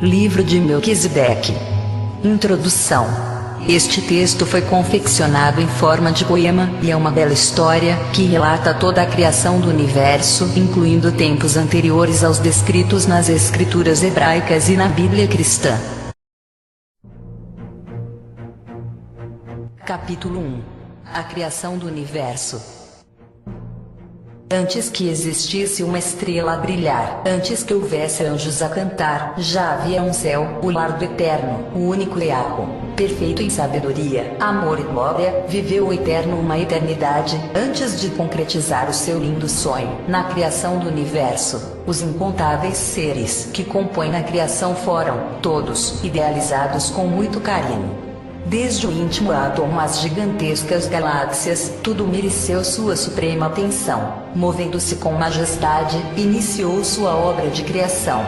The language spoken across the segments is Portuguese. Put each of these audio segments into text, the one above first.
Livro de Melquisedeque. Introdução. Este texto foi confeccionado em forma de poema, e é uma bela história, que relata toda a criação do universo, incluindo tempos anteriores aos descritos nas escrituras hebraicas e na Bíblia cristã. Capítulo 1. A criação do universo. Antes que existisse uma estrela a brilhar, antes que houvesse anjos a cantar, já havia um céu, o lar do Eterno, o único Yahweh, perfeito em sabedoria, amor e glória, viveu o Eterno uma eternidade, antes de concretizar o seu lindo sonho, na criação do universo. Os incontáveis seres que compõem a criação foram, todos, idealizados com muito carinho. Desde o íntimo átomo às gigantescas galáxias, tudo mereceu sua suprema atenção. Movendo-se com majestade, iniciou sua obra de criação.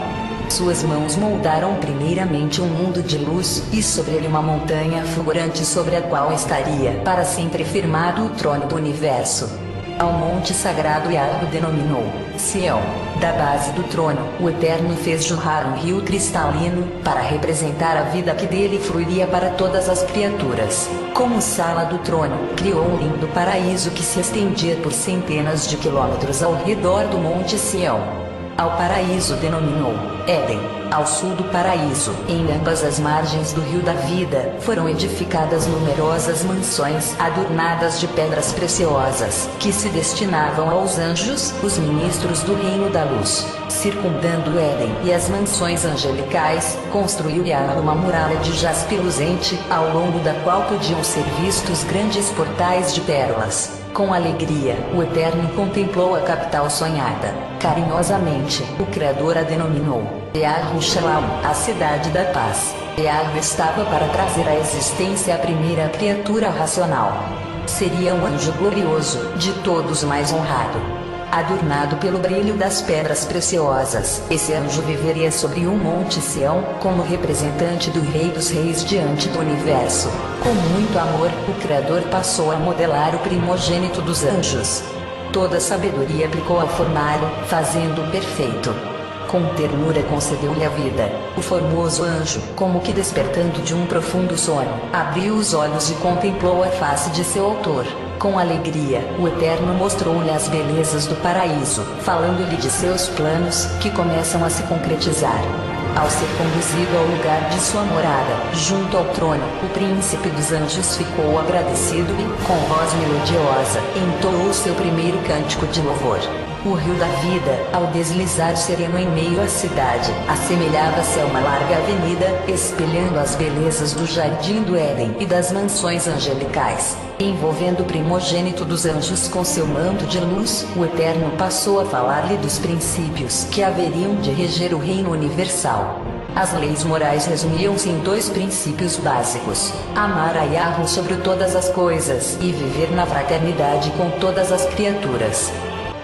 Suas mãos moldaram primeiramente um mundo de luz, e sobre ele uma montanha fulgurante sobre a qual estaria para sempre firmado o trono do universo. Ao monte sagrado Yahweh denominou Sião. Da base do trono, o Eterno fez jorrar um rio cristalino, para representar a vida que dele fluiria para todas as criaturas. Como sala do trono, criou um lindo paraíso que se estendia por centenas de quilômetros ao redor do monte Sião. Ao paraíso denominou Éden. Ao sul do paraíso, em ambas as margens do rio da vida, foram edificadas numerosas mansões adornadas de pedras preciosas, que se destinavam aos anjos, os ministros do reino da luz. Circundando o Éden e as mansões angelicais, construiu Yahweh uma muralha de jaspe luzente, ao longo da qual podiam ser vistos grandes portais de pérolas. Com alegria, o Eterno contemplou a capital sonhada. Carinhosamente, o Criador a denominou Yahweh Shalom, a cidade da paz. Yahweh estava para trazer à existência a primeira criatura racional. Seria um anjo glorioso, de todos o mais honrado. Adornado pelo brilho das pedras preciosas, esse anjo viveria sobre um monte Sião, como representante do Rei dos Reis diante do universo. Com muito amor, o Criador passou a modelar o primogênito dos anjos. Toda sabedoria aplicou ao formário, fazendo-o perfeito. Com ternura concedeu-lhe a vida. O formoso anjo, como que despertando de um profundo sono, abriu os olhos e contemplou a face de seu autor. Com alegria, o Eterno mostrou-lhe as belezas do paraíso, falando-lhe de seus planos, que começam a se concretizar. Ao ser conduzido ao lugar de sua morada, junto ao trono, o príncipe dos anjos ficou agradecido e, com voz melodiosa, entoou seu primeiro cântico de louvor. O rio da vida, ao deslizar sereno em meio à cidade, assemelhava-se a uma larga avenida, espelhando as belezas do jardim do Éden e das mansões angelicais. Envolvendo o primogênito dos anjos com seu manto de luz, o Eterno passou a falar-lhe dos princípios que haveriam de reger o reino universal. As leis morais resumiam-se em dois princípios básicos: amar a Yahweh sobre todas as coisas e viver na fraternidade com todas as criaturas.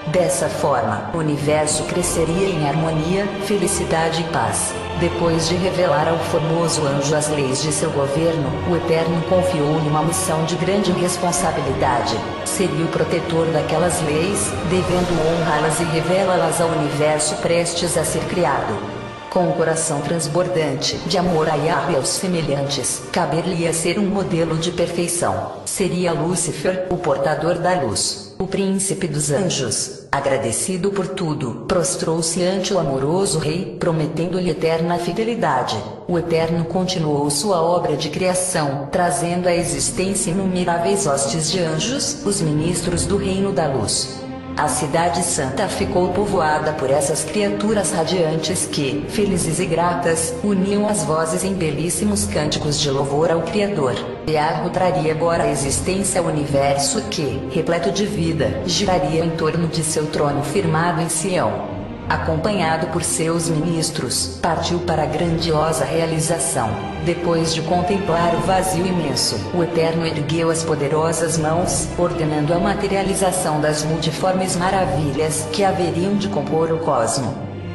Dessa forma, o universo cresceria em harmonia, felicidade e paz. Depois de revelar ao formoso anjo as leis de seu governo, o Eterno confiou-lhe uma missão de grande responsabilidade. Seria o protetor daquelas leis, devendo honrá-las e revelá-las ao universo prestes a ser criado. Com o coração transbordante de amor a Yahweh e aos semelhantes, caber-lhe-ia ser um modelo de perfeição. Seria Lúcifer, o portador da luz, o príncipe dos anjos. Agradecido por tudo, prostrou-se ante o amoroso rei, prometendo-lhe eterna fidelidade. O Eterno continuou sua obra de criação, trazendo à existência inumeráveis hostes de anjos, os ministros do reino da luz. A cidade santa ficou povoada por essas criaturas radiantes que, felizes e gratas, uniam as vozes em belíssimos cânticos de louvor ao Criador. Yahweh traria agora à existência o universo que, repleto de vida, giraria em torno de seu trono firmado em Sião. Acompanhado por seus ministros, partiu para a grandiosa realização. Depois de contemplar o vazio imenso, o Eterno ergueu as poderosas mãos, ordenando a materialização das multiformes maravilhas que haveriam de compor o cosmo.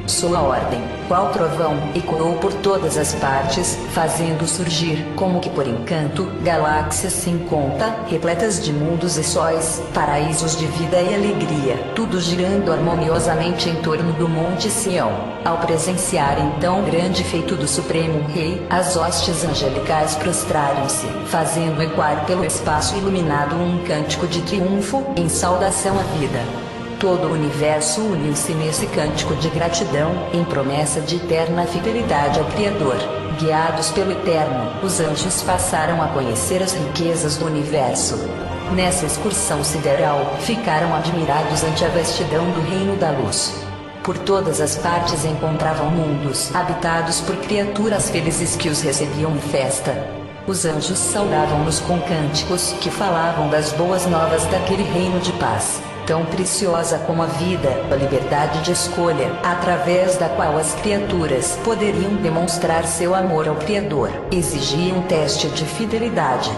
Sua ordem, qual trovão, ecoou por todas as partes, fazendo surgir, como que por encanto, galáxias sem conta, repletas de mundos e sóis, paraísos de vida e alegria, tudo girando harmoniosamente em torno do Monte Sião. Ao presenciarem tão grande feito do Supremo Rei, as hostes angelicais prostraram-se, fazendo ecoar pelo espaço iluminado um cântico de triunfo, em saudação à vida. Todo o universo uniu-se nesse cântico de gratidão, em promessa de eterna fidelidade ao Criador. Guiados pelo Eterno, os anjos passaram a conhecer as riquezas do universo. Nessa excursão sideral, ficaram admirados ante a vastidão do Reino da Luz. Por todas as partes encontravam mundos habitados por criaturas felizes que os recebiam em festa. Os anjos saudavam-nos com cânticos que falavam das boas novas daquele reino de paz, tão preciosa como a vida, a liberdade de escolha, através da qual as criaturas poderiam demonstrar seu amor ao Criador, exigia um teste de fidelidade.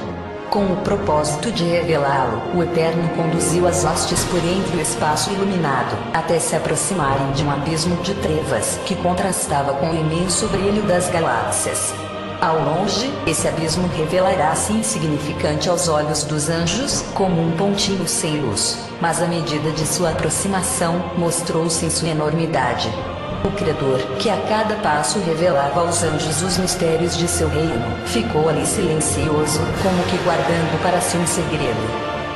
Com o propósito de revelá-lo, o Eterno conduziu as hostes por entre o espaço iluminado, até se aproximarem de um abismo de trevas que contrastava com o imenso brilho das galáxias. Ao longe, esse abismo revelará-se insignificante aos olhos dos anjos, como um pontinho sem luz, mas à medida de sua aproximação, mostrou-se em sua enormidade. O Criador, que a cada passo revelava aos anjos os mistérios de seu reino, ficou ali silencioso, como que guardando para si um segredo.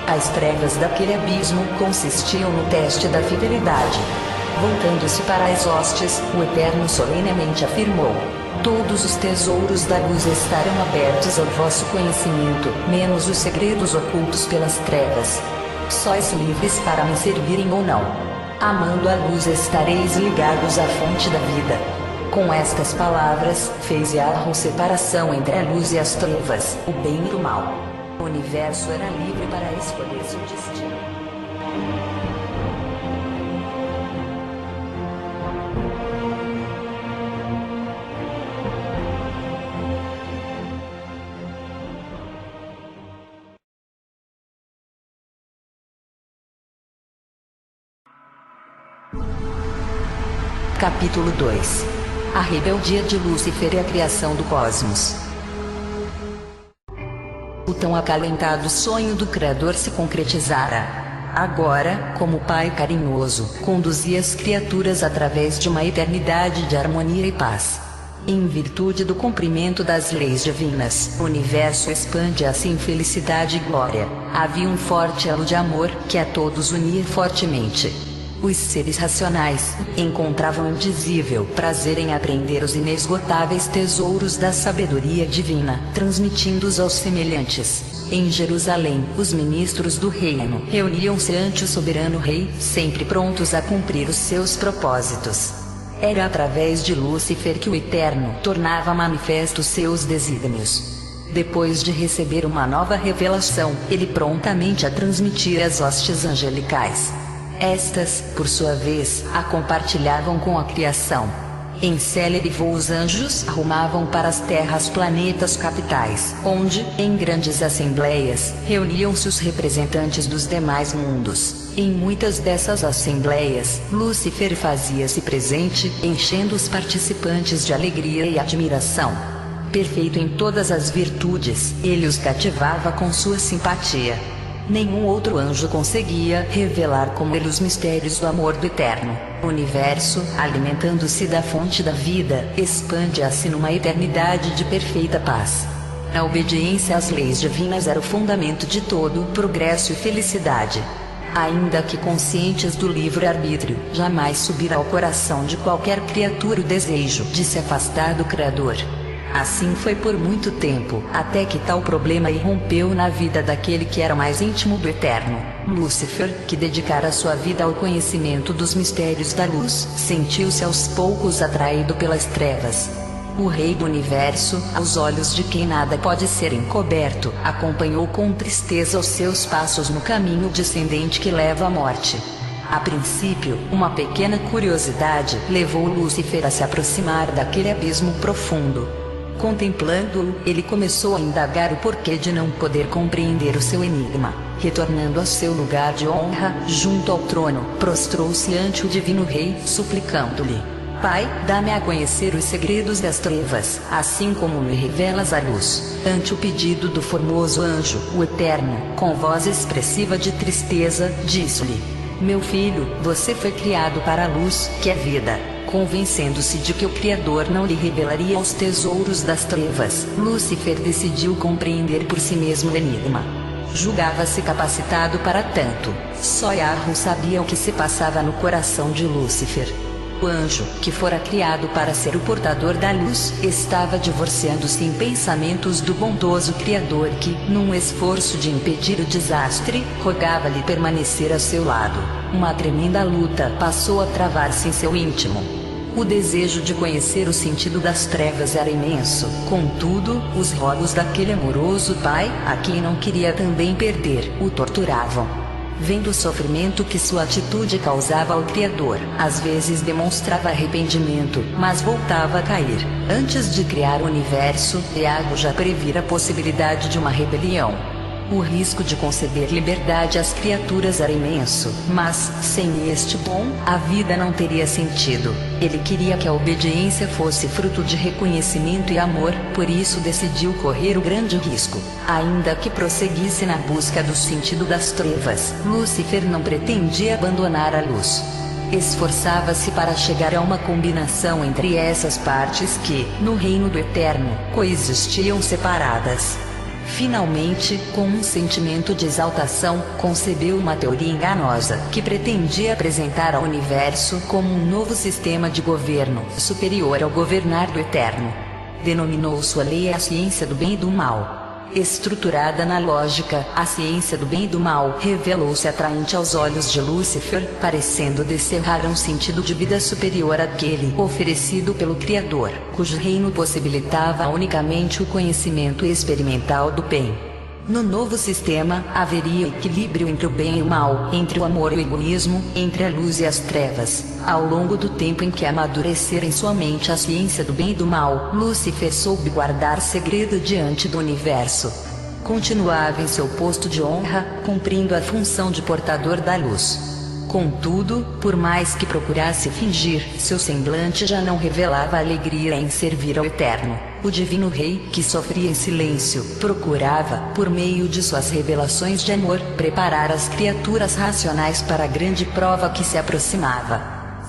As trevas daquele abismo consistiam no teste da fidelidade. Voltando-se para as hostes, o Eterno solenemente afirmou: todos os tesouros da luz estarão abertos ao vosso conhecimento, menos os segredos ocultos pelas trevas. Sois livres para me servirem ou não. Amando a luz estareis ligados à fonte da vida. Com estas palavras, fez Yahweh separação entre a luz e as trevas, o bem e o mal. O universo era livre para escolher seu destino. Capítulo 2. A rebeldia de Lúcifer e a criação do cosmos. O tão acalentado sonho do Criador se concretizara. Agora, como Pai carinhoso, conduzia as criaturas através de uma eternidade de harmonia e paz. Em virtude do cumprimento das leis divinas, o universo expande-se em felicidade e glória. Havia um forte elo de amor, que a todos unia fortemente. Os seres racionais encontravam indizível prazer em aprender os inesgotáveis tesouros da sabedoria divina, transmitindo-os aos semelhantes. Em Jerusalém, os ministros do reino reuniam-se ante o soberano rei, sempre prontos a cumprir os seus propósitos. Era através de Lúcifer que o Eterno tornava manifestos seus desígnios. Depois de receber uma nova revelação, ele prontamente a transmitia às hostes angelicais. Estas, por sua vez, a compartilhavam com a criação. Em célere voo os anjos rumavam para as terras planetas capitais, onde, em grandes assembleias, reuniam-se os representantes dos demais mundos. Em muitas dessas assembleias, Lúcifer fazia-se presente, enchendo os participantes de alegria e admiração. Perfeito em todas as virtudes, ele os cativava com sua simpatia. Nenhum outro anjo conseguia revelar como ele os mistérios do amor do Eterno. O universo, alimentando-se da fonte da vida, expande-se numa eternidade de perfeita paz. A obediência às leis divinas era o fundamento de todo progresso e felicidade. Ainda que conscientes do livre-arbítrio, jamais subirá ao coração de qualquer criatura o desejo de se afastar do Criador. Assim foi por muito tempo, até que tal problema irrompeu na vida daquele que era mais íntimo do Eterno, Lúcifer, que dedicara sua vida ao conhecimento dos mistérios da luz, sentiu-se aos poucos atraído pelas trevas. O Rei do Universo, aos olhos de quem nada pode ser encoberto, acompanhou com tristeza os seus passos no caminho descendente que leva à morte. A princípio, uma pequena curiosidade levou Lúcifer a se aproximar daquele abismo profundo. Contemplando-o, ele começou a indagar o porquê de não poder compreender o seu enigma. Retornando ao seu lugar de honra, junto ao trono, prostrou-se ante o divino rei, suplicando-lhe: Pai, dá-me a conhecer os segredos das trevas, assim como me revelas a luz. Ante o pedido do formoso anjo, o Eterno, com voz expressiva de tristeza, disse-lhe: meu filho, você foi criado para a luz, que é vida. Convencendo-se de que o Criador não lhe revelaria os tesouros das trevas, Lúcifer decidiu compreender por si mesmo o enigma. Julgava-se capacitado para tanto. Só Yahweh sabia o que se passava no coração de Lúcifer. O anjo, que fora criado para ser o portador da luz, estava divorciando-se em pensamentos do bondoso Criador que, num esforço de impedir o desastre, rogava-lhe permanecer a seu lado. Uma tremenda luta passou a travar-se em seu íntimo. O desejo de conhecer o sentido das trevas era imenso, contudo, os rogos daquele amoroso pai, a quem não queria também perder, o torturavam. Vendo o sofrimento que sua atitude causava ao Criador, às vezes demonstrava arrependimento, mas voltava a cair. Antes de criar o universo, Yahweh já previra a possibilidade de uma rebelião. O risco de conceder liberdade às criaturas era imenso, mas, sem este dom, a vida não teria sentido. Ele queria que a obediência fosse fruto de reconhecimento e amor, por isso decidiu correr o grande risco. Ainda que prosseguisse na busca do sentido das trevas, Lúcifer não pretendia abandonar a luz. Esforçava-se para chegar a uma combinação entre essas partes que, no reino do Eterno, coexistiam separadas. Finalmente, com um sentimento de exaltação, concebeu uma teoria enganosa, que pretendia apresentar ao universo como um novo sistema de governo, superior ao governar do Eterno. Denominou sua lei a ciência do bem e do mal. Estruturada na lógica, a ciência do bem e do mal revelou-se atraente aos olhos de Lúcifer, parecendo descerrar um sentido de vida superior àquele oferecido pelo Criador, cujo reino possibilitava unicamente o conhecimento experimental do bem. No novo sistema, haveria equilíbrio entre o bem e o mal, entre o amor e o egoísmo, entre a luz e as trevas. Ao longo do tempo em que amadurecer em sua mente a ciência do bem e do mal, Lúcifer soube guardar segredo diante do universo. Continuava em seu posto de honra, cumprindo a função de portador da luz. Contudo, por mais que procurasse fingir, seu semblante já não revelava alegria em servir ao Eterno. O Divino Rei, que sofria em silêncio, procurava, por meio de suas revelações de amor, preparar as criaturas racionais para a grande prova que se aproximava.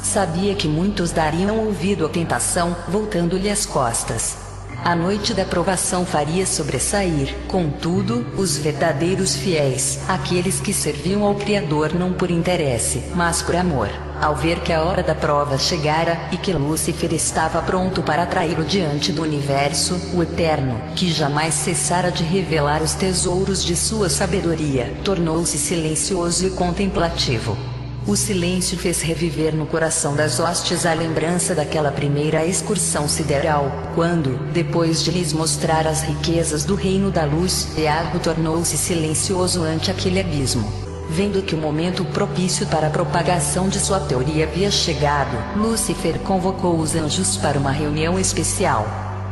Sabia que muitos dariam ouvido à tentação, voltando-lhe as costas. A noite da provação faria sobressair, contudo, os verdadeiros fiéis, aqueles que serviam ao Criador não por interesse, mas por amor. Ao ver que a hora da prova chegara, e que Lúcifer estava pronto para atraí-lo diante do universo, o Eterno, que jamais cessara de revelar os tesouros de sua sabedoria, tornou-se silencioso e contemplativo. O silêncio fez reviver no coração das hostes a lembrança daquela primeira excursão sideral, quando, depois de lhes mostrar as riquezas do reino da luz, Yahweh tornou-se silencioso ante aquele abismo. Vendo que o momento propício para a propagação de sua teoria havia chegado, Lúcifer convocou os anjos para uma reunião especial.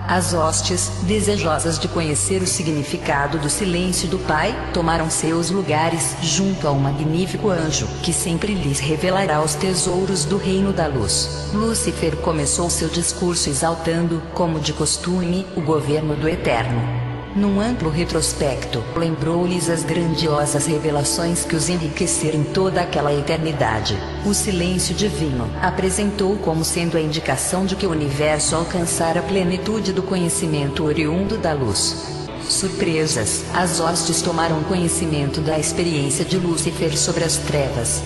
As hostes, desejosas de conhecer o significado do silêncio do Pai, tomaram seus lugares junto ao magnífico anjo, que sempre lhes revelará os tesouros do reino da luz. Lúcifer começou seu discurso exaltando, como de costume, o governo do Eterno. Num amplo retrospecto, lembrou-lhes as grandiosas revelações que os enriqueceram toda aquela eternidade. O silêncio divino apresentou como sendo a indicação de que o universo alcançara a plenitude do conhecimento oriundo da luz. Surpresas, as hostes tomaram conhecimento da experiência de Lúcifer sobre as trevas.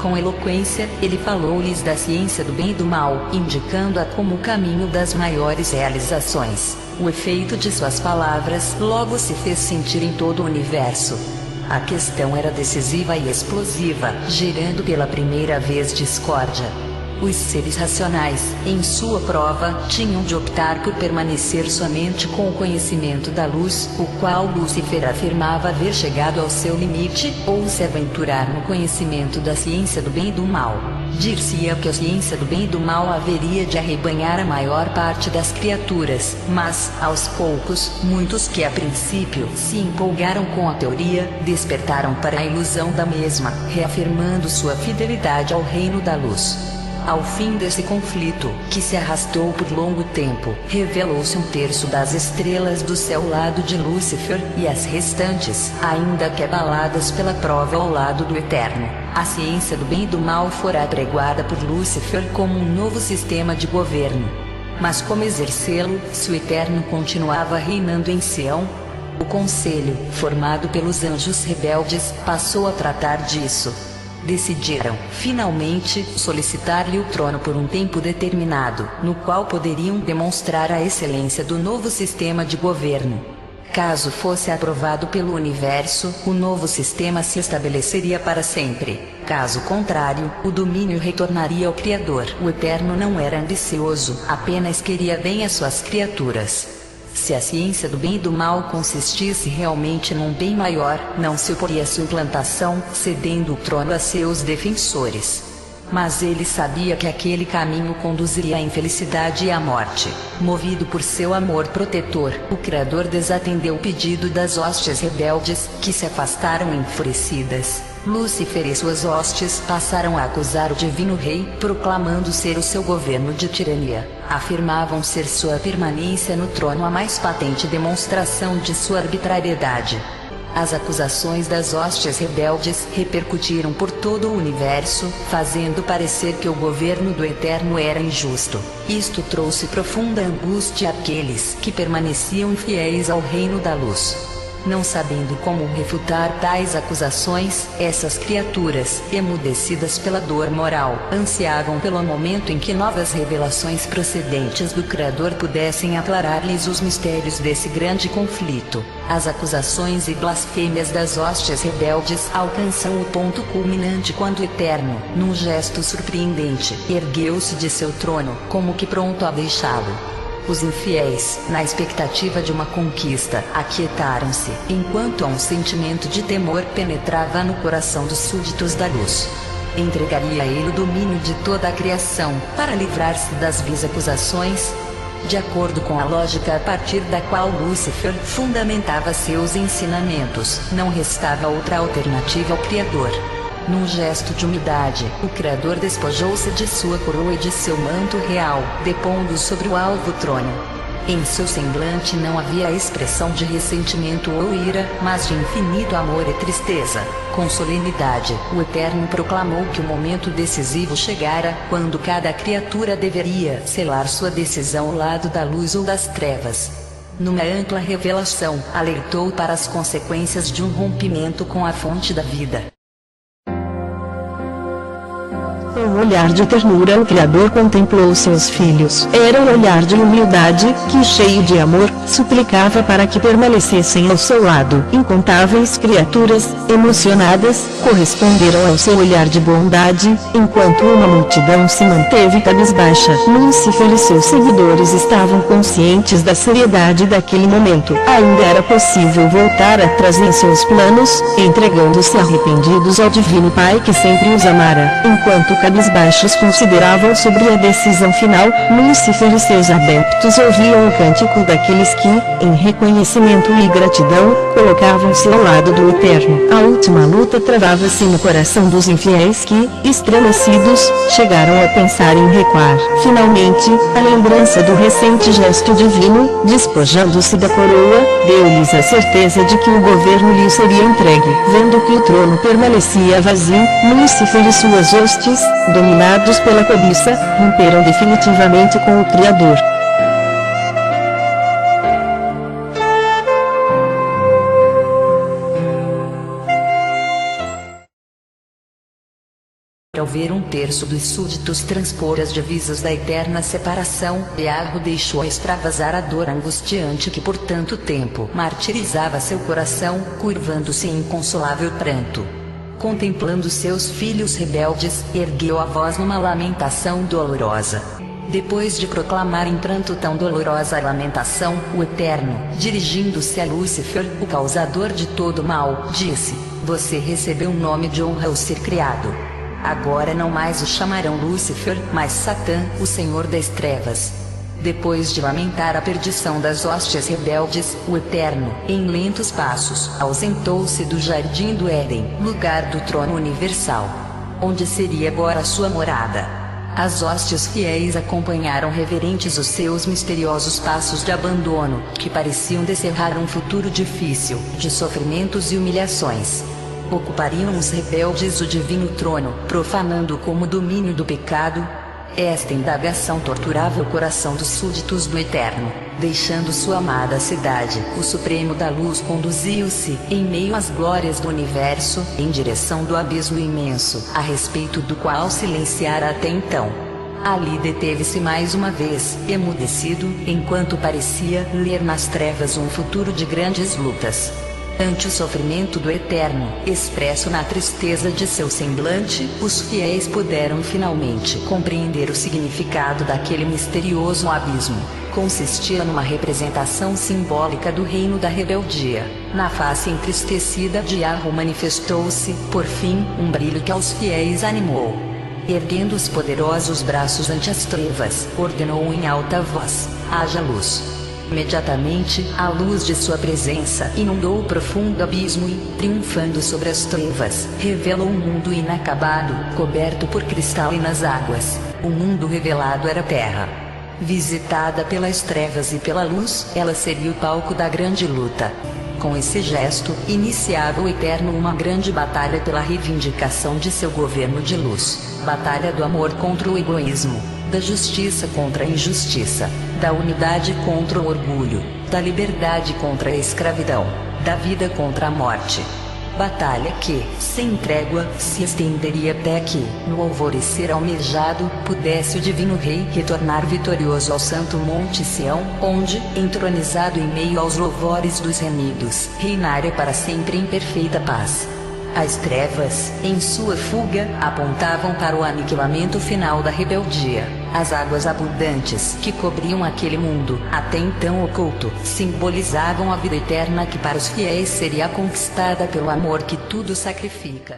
Com eloquência, ele falou-lhes da ciência do bem e do mal, indicando-a como o caminho das maiores realizações. O efeito de suas palavras logo se fez sentir em todo o universo. A questão era decisiva e explosiva, gerando pela primeira vez discórdia. Os seres racionais, em sua prova, tinham de optar por permanecer somente com o conhecimento da luz, o qual Lúcifer afirmava haver chegado ao seu limite, ou se aventurar no conhecimento da ciência do bem e do mal. Dir-se-ia que a ciência do bem e do mal haveria de arrebanhar a maior parte das criaturas, mas, aos poucos, muitos que a princípio se empolgaram com a teoria, despertaram para a ilusão da mesma, reafirmando sua fidelidade ao reino da luz. Ao fim desse conflito, que se arrastou por longo tempo, revelou-se um terço das estrelas do céu ao lado de Lúcifer, e as restantes, ainda que abaladas pela prova ao lado do Eterno. A ciência do bem e do mal fora apregoada por Lúcifer como um novo sistema de governo. Mas como exercê-lo, se o Eterno continuava reinando em Sião? O conselho, formado pelos anjos rebeldes, passou a tratar disso. Decidiram, finalmente, solicitar-lhe o trono por um tempo determinado, no qual poderiam demonstrar a excelência do novo sistema de governo. Caso fosse aprovado pelo universo, o novo sistema se estabeleceria para sempre. Caso contrário, o domínio retornaria ao Criador. O Eterno não era ambicioso, apenas queria bem às suas criaturas. Se a ciência do bem e do mal consistisse realmente num bem maior, não se oporia à sua implantação, cedendo o trono a seus defensores. Mas ele sabia que aquele caminho conduziria à infelicidade e à morte. Movido por seu amor protetor, o Criador desatendeu o pedido das hostes rebeldes, que se afastaram enfurecidas. Lúcifer e suas hostes passaram a acusar o Divino Rei, proclamando ser o seu governo de tirania. Afirmavam ser sua permanência no trono a mais patente demonstração de sua arbitrariedade. As acusações das hostes rebeldes repercutiram por todo o universo, fazendo parecer que o governo do Eterno era injusto. Isto trouxe profunda angústia àqueles que permaneciam infiéis ao reino da luz. Não sabendo como refutar tais acusações, essas criaturas, emudecidas pela dor moral, ansiavam pelo momento em que novas revelações procedentes do Criador pudessem aclarar-lhes os mistérios desse grande conflito. As acusações e blasfêmias das hostes rebeldes alcançam o ponto culminante quando o Eterno, num gesto surpreendente, ergueu-se de seu trono, como que pronto a deixá-lo. Os infiéis, na expectativa de uma conquista, aquietaram-se, enquanto um sentimento de temor penetrava no coração dos súditos da luz. Entregaria a ele o domínio de toda a criação, para livrar-se das vis acusações? De acordo com a lógica a partir da qual Lúcifer fundamentava seus ensinamentos, não restava outra alternativa ao Criador. Num gesto de humildade, o Criador despojou-se de sua coroa e de seu manto real, depondo sobre o alvo trono. Em seu semblante não havia a expressão de ressentimento ou ira, mas de infinito amor e tristeza. Com solenidade, o Eterno proclamou que o momento decisivo chegara, quando cada criatura deveria selar sua decisão ao lado da luz ou das trevas. Numa ampla revelação, alertou para as consequências de um rompimento com a fonte da vida. Com um olhar de ternura o Criador contemplou seus filhos. Era um olhar de humildade, que cheio de amor, suplicava para que permanecessem ao seu lado. Incontáveis criaturas, emocionadas, corresponderam ao seu olhar de bondade, enquanto uma multidão se manteve cabisbaixa. Lúcifer e seus seguidores estavam conscientes da seriedade daquele momento. Ainda era possível voltar atrás em seus planos, entregando-se arrependidos ao Divino Pai que sempre os amara. Enquanto cabisbaixos consideravam sobre a decisão final, Lúcifer e seus adeptos ouviam o cântico daqueles que, em reconhecimento e gratidão, colocavam-se ao lado do Eterno. A última luta travava-se no coração dos infiéis que, estremecidos, chegaram a pensar em recuar. Finalmente, a lembrança do recente gesto divino, despojando-se da coroa, deu-lhes a certeza de que o governo lhes seria entregue. Vendo que o trono permanecia vazio, Lúcifer e suas hostes, dominados pela cobiça, romperam definitivamente com o Criador. Ao ver um terço dos súditos transpor as divisas da eterna separação, Iago deixou extravasar a dor angustiante que por tanto tempo martirizava seu coração, curvando-se em inconsolável pranto. Contemplando seus filhos rebeldes, ergueu a voz numa lamentação dolorosa. Depois de proclamar em pranto tão dolorosa a lamentação, o Eterno, dirigindo-se a Lúcifer, o causador de todo mal, disse: "Você recebeu um nome de honra ao ser criado. Agora não mais o chamarão Lúcifer, mas Satã, o Senhor das Trevas." Depois de lamentar a perdição das hostes rebeldes, o Eterno, em lentos passos, ausentou-se do jardim do Éden, lugar do trono universal. Onde seria agora a sua morada? As hostes fiéis acompanharam reverentes os seus misteriosos passos de abandono, que pareciam descerrar um futuro difícil, de sofrimentos e humilhações. Ocupariam os rebeldes o divino trono, profanando como domínio do pecado? Esta indagação torturava o coração dos súditos do Eterno. Deixando sua amada cidade, o Supremo da Luz conduziu-se, em meio às glórias do universo, em direção do abismo imenso, a respeito do qual silenciara até então. Ali deteve-se mais uma vez, emudecido, enquanto parecia ler nas trevas um futuro de grandes lutas. Ante o sofrimento do Eterno, expresso na tristeza de seu semblante, os fiéis puderam finalmente compreender o significado daquele misterioso abismo. Consistia numa representação simbólica do reino da rebeldia. Na face entristecida de Yahweh manifestou-se, por fim, um brilho que aos fiéis animou. Erguendo os poderosos braços ante as trevas, ordenou em alta voz: haja luz. Imediatamente, a luz de sua presença inundou o profundo abismo e, triunfando sobre as trevas, revelou um mundo inacabado, coberto por cristais águas. O mundo revelado era a terra. Visitada pelas trevas e pela luz, ela seria o palco da grande luta. Com esse gesto, iniciava o Eterno uma grande batalha pela reivindicação de seu governo de luz. Batalha do amor contra o egoísmo, da justiça contra a injustiça, da unidade contra o orgulho, da liberdade contra a escravidão, da vida contra a morte. Batalha que, sem trégua, se estenderia até que, no alvorecer almejado, pudesse o Divino Rei retornar vitorioso ao Santo Monte Sião, onde, entronizado em meio aos louvores dos remidos, reinaria para sempre em perfeita paz. As trevas, em sua fuga, apontavam para o aniquilamento final da rebeldia. As águas abundantes que cobriam aquele mundo, até então oculto, simbolizavam a vida eterna que para os fiéis seria conquistada pelo amor que tudo sacrifica.